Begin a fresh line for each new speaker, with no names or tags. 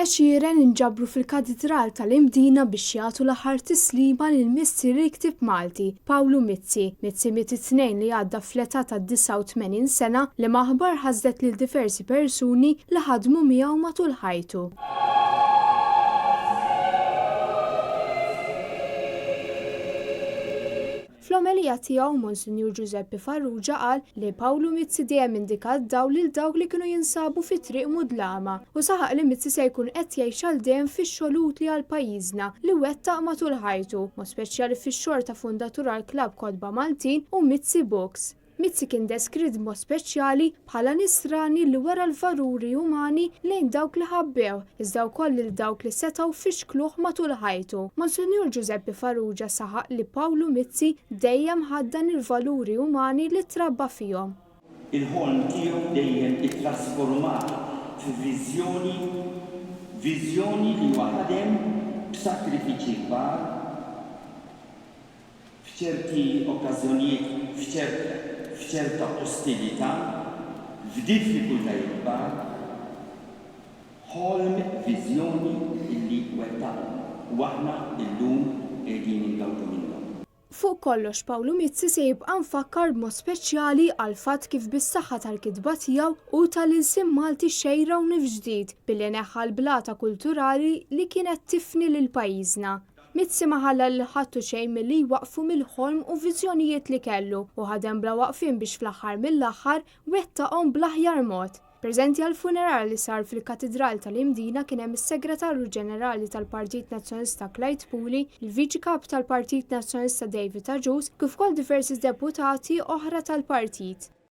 Għexieren inġabru fil-Katedral tal-Imdina biex jagħtu l-aħħar tislima lil missieri ktib Malti, Pawlu Mizzi. Mizzi miet it-tnejn li għadda fl-età ta' 89 sena li maħbar ħażdet lil diversi persuni li ħadmu miegħu matul ħajtu. Fl-omelija tiegħu Monsinjur Giuseppe Farrugia qal li Pawlu Mizzi dejjem indikat dawl lil dawk li kienu jinsabu fi triq mudlama u saħaq li Mizzi se jkun qed jgħix għal dejjem fix-xogħol utli għal pajjiżna li wettaq matul ħajtu, mod speċjali fix-xogħol ta' fundatur għall-Klabb Kodba Maltin u Mizzi Books. Mizzi kien deskritt mod speċjali bħala nisrani li wara l-valuri umani lejn dawk li ħabbew, iżda wkoll lil dawk li setgħu fixkluh matul ħajtu. Monsinjur Giuseppe Farrugia saħaq li Pawlu Mizzi dejjem ħaddan il-valuri umani li trabba fihom.
Il-ħolm tiegħu dejjem ittrasformat fi viżjoni li waħdem b'sakrifiċi kbar f'ċerti okkażjonijiet f'ċerta ostilità, f'diffikultajiet kbar, ħolm viżjoni li wettaq u aħna llum qegħdin ingawdu minnhom.
Fuq kollox Pawlu Mizzi se jibqa' mfakkar b'mod speċjali għal fatt kif bis-saħħa tal-kitba tiegħu u tal-insiem Malti xejra u ġdid billi neħħa l-blata kulturali li kienet tifni lil pajjiżna. Mizzi ma ħalla li ħattu xejn milli jwaqfu mill-ħolm u viżjonijiet li kellu u ħadem bla waqfien biex fl-aħħar mill-aħħar wettaqhom bl-aħjar mod. Preżenti għall-funeral li sar fil-Katedral tal-Imdina kien hemm is-Segretarju Ġenerali tal-Partit Nazzjonalista Clyde Puli, il-Viċi Kap tal-Partit Nazzjonalista David Agius, kif ukoll diversi deputati oħra tal-partit.